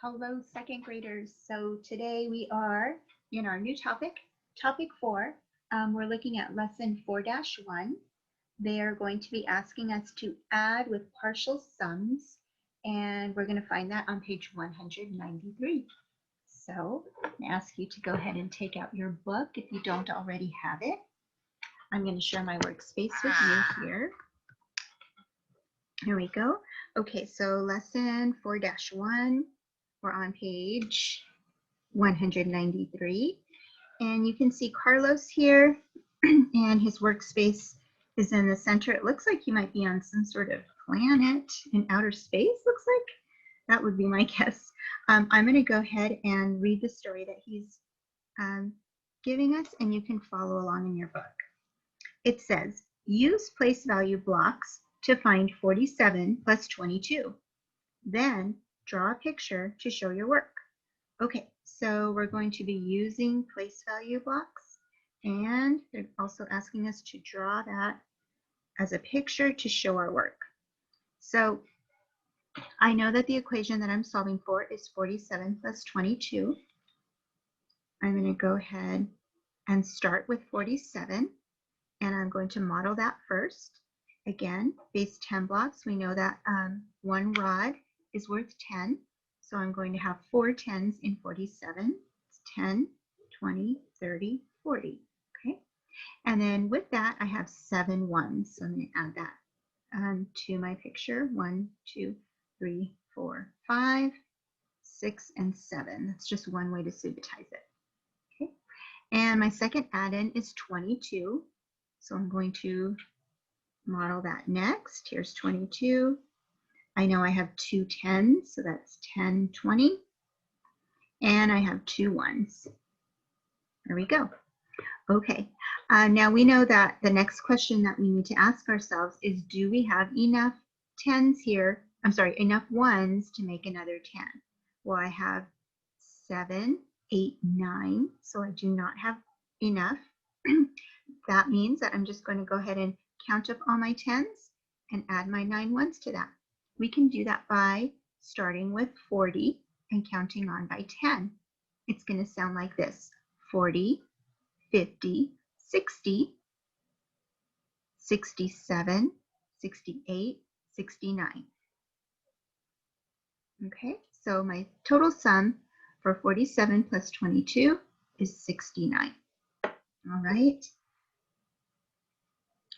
Hello, second graders. So today we are in our new topic, topic 4. We're looking at lesson 4-1. They are going to be asking us to add with partial sums, and we're going to find that on page 193. So I ask you to go ahead and take out your book if you don't already have it. I'm going to share my workspace with you here. Here we go. Okay, so lesson 4-1. We're on page 193. And you can see Carlos here, and his workspace is in the center. It looks like he might be on some sort of planet in outer space, looks like. That would be my guess. I'm going to go ahead and read the story that he's giving us, and you can follow along in your book. It says, use place value blocks to find 47 plus 22. Then draw a picture to show your work. Okay, so we're going to be using place value blocks, and they're also asking us to draw that as a picture to show our work. So I know that the equation that I'm solving for is 47 plus 22. I'm going to go ahead and start with 47, and I'm going to model that first. Again, base 10 blocks, we know that one rod is worth 10. So I'm going to have 4 10s in 47. It's 10, 20, 30, 40. Okay. And then with that, I have 7 ones. So I'm going to add that to my picture. 1, 2, 3, 4, 5, 6, and 7. That's just one way to symbolize it. Okay. And my second add-in is 22. So I'm going to model that next. Here's 22. I know I have 2 10s, so that's 10, 20. And I have 2 1s. There we go. Okay, now we know that the next question that we need to ask ourselves is, do we have enough 10s here? I'm sorry, enough 1s to make another 10? Well, I have 7, 8, 9, so I do not have enough. That means that I'm just going to go ahead and count up all my 10s and add my 9 1s to that. We can do that by starting with 40 and counting on by 10. It's going to sound like this: 40, 50, 60, 67, 68, 69. Okay, so my total sum for 47 plus 22 is 69. All right.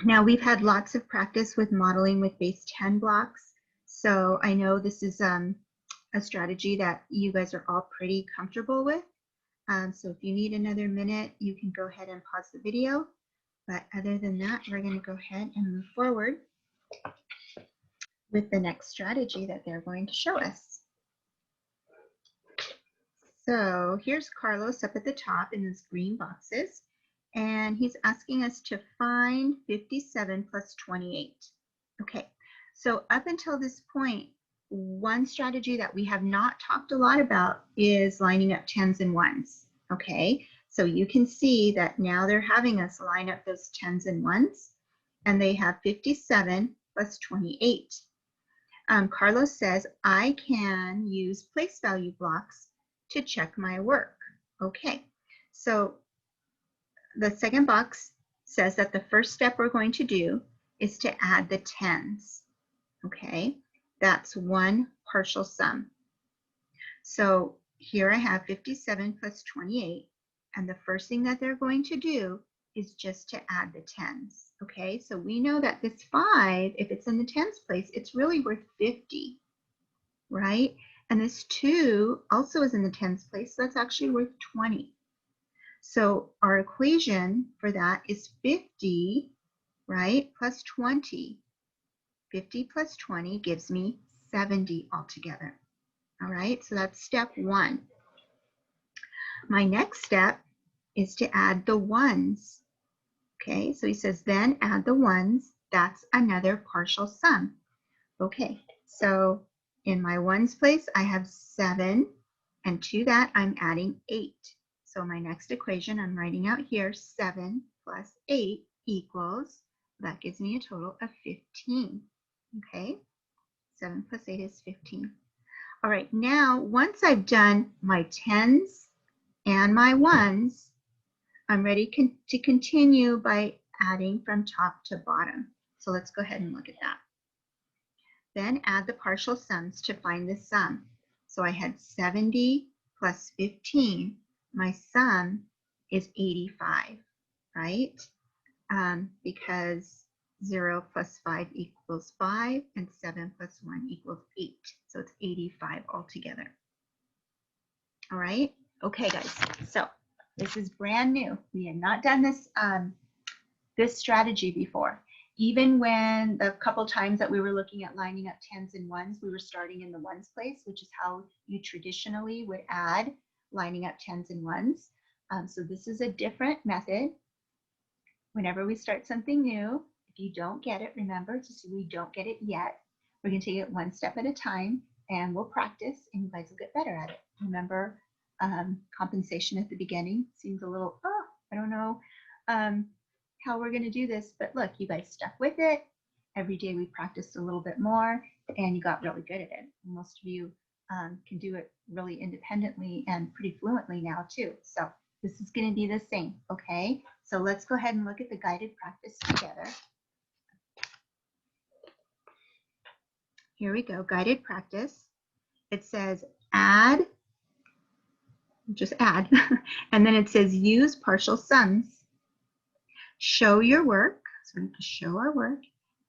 Now we've had lots of practice with modeling with base 10 blocks. So I know this is a strategy that you guys are all pretty comfortable with. So if you need another minute, you can go ahead and pause the video. But other than that, we're going to go ahead and move forward with the next strategy that they're going to show us. So here's Carlos up at the top in those green boxes, and he's asking us to find 57 plus 28. Okay, so up until this point, one strategy that we have not talked a lot about is lining up 10s and 1s. Okay, so you can see that now they're having us line up those 10s and 1s, and they have 57 plus 28. Carlos says, I can use place value blocks to check my work. Okay, so the second box says that the first step we're going to do is to add the 10s. Okay, that's one partial sum. So here I have 57 plus 28, and the first thing that they're going to do is just to add the 10s. Okay, so we know that this 5, if it's in the 10s place, it's really worth 50, right? And this 2 also is in the 10s place, so that's actually worth 20. So our equation for that is 50, right, plus 20. 50 plus 20 gives me 70 altogether. All right, so that's step 1. My next step is to add the 1s. Okay, so he says, then add the 1s. That's another partial sum. Okay, so in my 1s place, I have 7, and to that, I'm adding 8. So my next equation, I'm writing out here, 7 plus 8 equals, that gives me a total of 15. Okay, 7 plus 8 is 15. All right, now once I've done my tens and my ones, I'm ready to continue by adding from top to bottom. So let's go ahead and look at that. Then add the partial sums to find the sum. So I had 70 plus 15. My sum is 85, right? Because 0 plus 5 equals 5, and 7 plus 1 equals 8. So it's 85 altogether. All right? Okay, guys. So this is brand new. We had not done this, this strategy before. Even when the couple times that we were looking at lining up tens and ones, we were starting in the ones place, which is how you traditionally would add lining up tens and ones. So this is a different method. Whenever we start something new, if you don't get it, remember to say we don't get it yet. We're going to take it one step at a time, and we'll practice, and you guys will get better at it. Remember, compensation at the beginning seems a little, oh, I don't know how we're going to do this, but look, you guys stuck with it. Every day we practiced a little bit more, and you got really good at it. Most of you can do it really independently and pretty fluently now too. So this is going to be the same, okay? So let's go ahead and look at the guided practice together. Here we go, guided practice. It says add, just add, and then it says use partial sums. Show your work, so we have to show our work,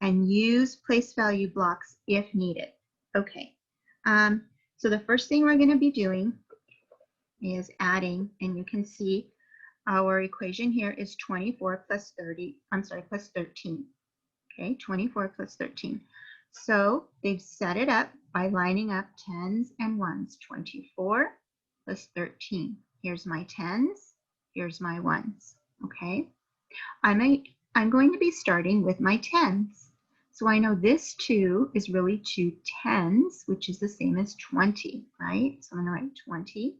and use place value blocks if needed. Okay, so the first thing we're going to be doing is adding, and you can see our equation here is 24 plus 30, I'm sorry, plus 13. Okay, 24 plus 13. So they've set it up by lining up tens and ones. 24 plus 13. Here's my tens, here's my ones. Okay, I'm going to be starting with my tens. So I know this 2 is really 2 tens, which is the same as 20, right? So I'm going to write 20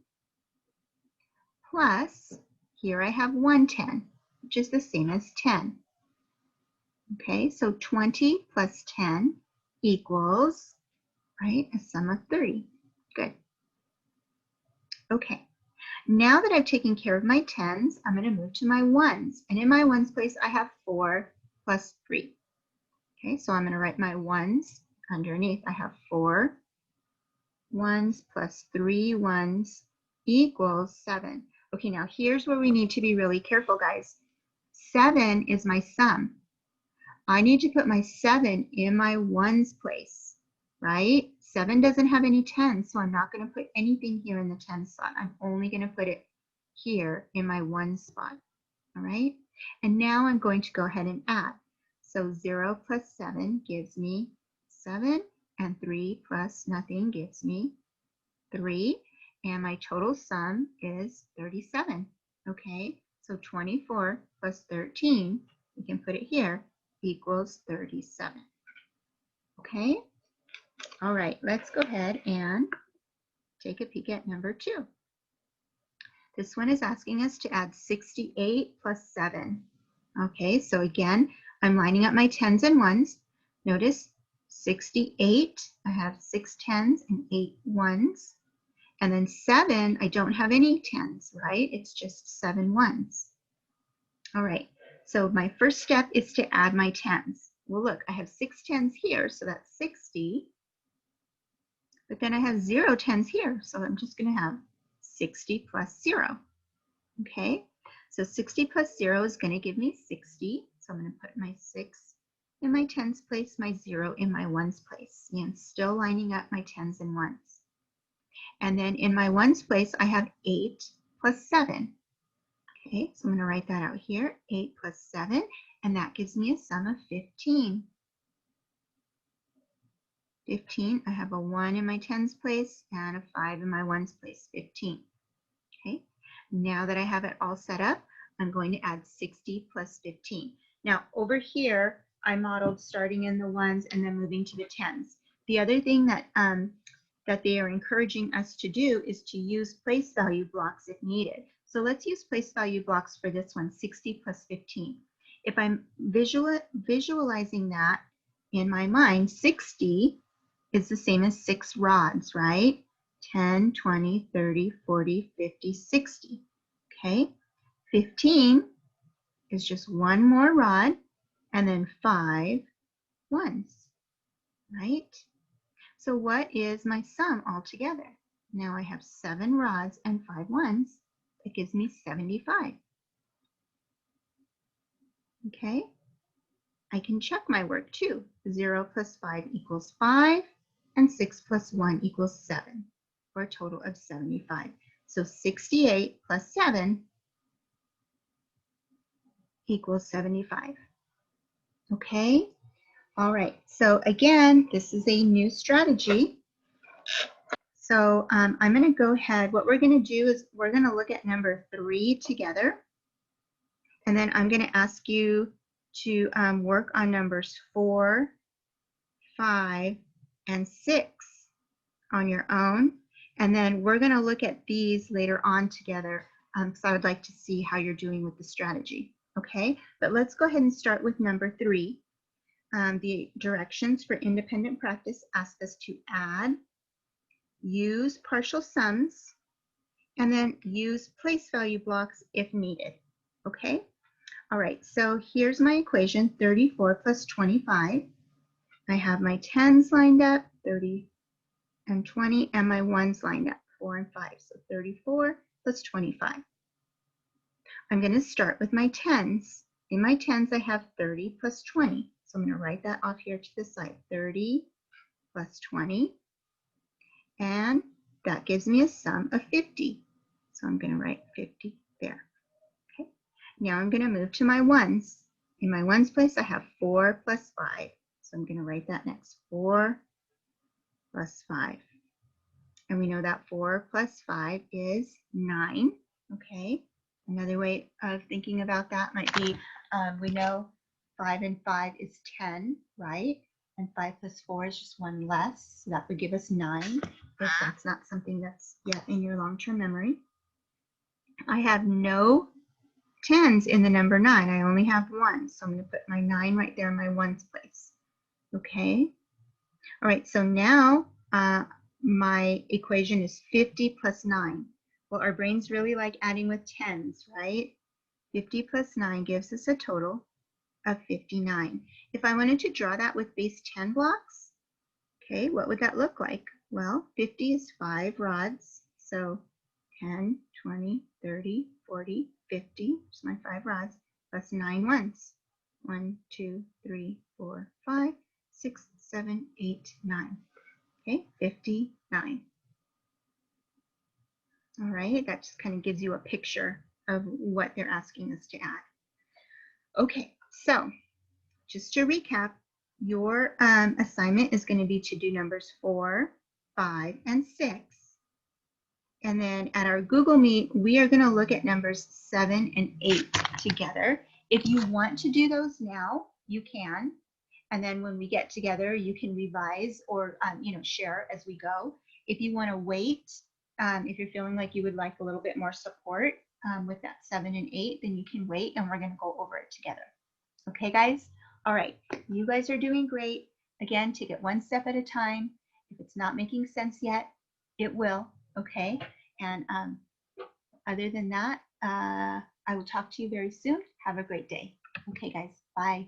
plus, here I have 1 10, which is the same as 10. Okay, so 20 plus 10 equals, right, a sum of 3. Good. Okay, now that I've taken care of my tens, I'm going to move to my ones. And in my ones place, I have 4 plus 3. Okay, so I'm going to write my ones underneath. I have 4 ones plus 3 ones equals 7. Okay, now here's where we need to be really careful, guys. 7 is my sum. I need to put my 7 in my ones place, right? 7 doesn't have any 10, so I'm not going to put anything here in the 10 slot. I'm only going to put it here in my ones spot, all right? And now I'm going to go ahead and add. So 0 plus 7 gives me 7, and 3 plus nothing gives me 3, and my total sum is 37, okay? So 24 plus 13, we can put it here, equals 37, okay? All right, let's go ahead and take a peek at number 2. This one is asking us to add 68 plus 7. Okay, so again, I'm lining up my tens and ones. Notice 68, I have 6 tens and 8 ones. And then 7, I don't have any tens, right? It's just 7 ones. All right, so my first step is to add my tens. Well, look, I have 6 tens here, so that's 60. But then I have 0 tens here, so I'm just going to have 60 plus 0. Okay, so 60 plus 0 is going to give me 60. So I'm going to put my 6 in my tens place, my 0 in my ones place. See, I'm still lining up my tens and ones. And then in my ones place, I have 8 plus 7. Okay, so I'm going to write that out here, 8 plus 7, and that gives me a sum of 15. 15, I have a 1 in my tens place and a 5 in my ones place, 15. Okay, now that I have it all set up, I'm going to add 60 plus 15. Now over here, I modeled starting in the ones and then moving to the tens. The other thing that they are encouraging us to do is to use place value blocks if needed. So let's use place value blocks for this one, 60 plus 15. If I'm visualizing that in my mind, 60 is the same as 6 rods, right? 10, 20, 30, 40, 50, 60. Okay, 15 is just one more rod and then 5 ones, right? So what is my sum altogether? Now I have 7 rods and 5 ones. That gives me 75. Okay, I can check my work too. 0 plus 5 equals 5, and 6 plus 1 equals 7, for a total of 75. So 68 plus 7 equals 75. Okay, all right. So again, this is a new strategy. So I'm going to go ahead. What we're going to do is we're going to look at number 3 together. And then I'm going to ask you to work on numbers 4, 5, and 6 on your own. And then we're going to look at these later on together, because I would like to see how you're doing with the strategy. Okay, but let's go ahead and start with number 3. The directions for independent practice ask us to add, use partial sums, and then use place value blocks if needed. Okay, all right, so here's my equation, 34 plus 25. I have my 10s lined up, 30 and 20, and my 1s lined up, 4 and 5. So 34 plus 25. I'm going to start with my 10s. In my 10s, I have 30 plus 20. So I'm going to write that off here to the side, 30 plus 20. And that gives me a sum of 50. So I'm going to write 50 there. Okay. Now I'm going to move to my 1s. In my 1s place, I have 4 plus 5. So I'm going to write that next, 4 plus 5. And we know that 4 plus 5 is 9. Okay. Another way of thinking about that might be, we know 5 and 5 is 10, right? And 5 plus 4 is just 1 less. So that would give us 9, if that's not something that's yet in your long-term memory. I have no 10s in the number 9. I only have 1. So I'm going to put my 9 right there in my 1s place. Okay. All right. So now my equation is 50 plus 9. Well, our brains really like adding with 10s, right? 50 plus 9 gives us a total of 59. If I wanted to draw that with base 10 blocks, okay, what would that look like? Well, 50 is 5 rods, so 10, 20, 30, 40, 50, just my 5 rods, plus 9 ones. 1, 2, 3, 4, 5, 6, 7, 8, 9. Okay, 59. All right, that just kind of gives you a picture of what they're asking us to add. Okay, so just to recap, your assignment is going to be to do numbers 4, 5, and 6. And then at our Google Meet, we are going to look at numbers 7 and 8 together. If you want to do those now, you can. And then when we get together, you can revise or share as we go. If you want to wait, if you're feeling like you would like a little bit more support with that 7 and 8, then you can wait and we're going to go over it together. Okay, guys? All right, you guys are doing great. Again, take it one step at a time. If it's not making sense yet, it will, okay? And other than that, I will talk to you very soon. Have a great day. Okay, guys, bye.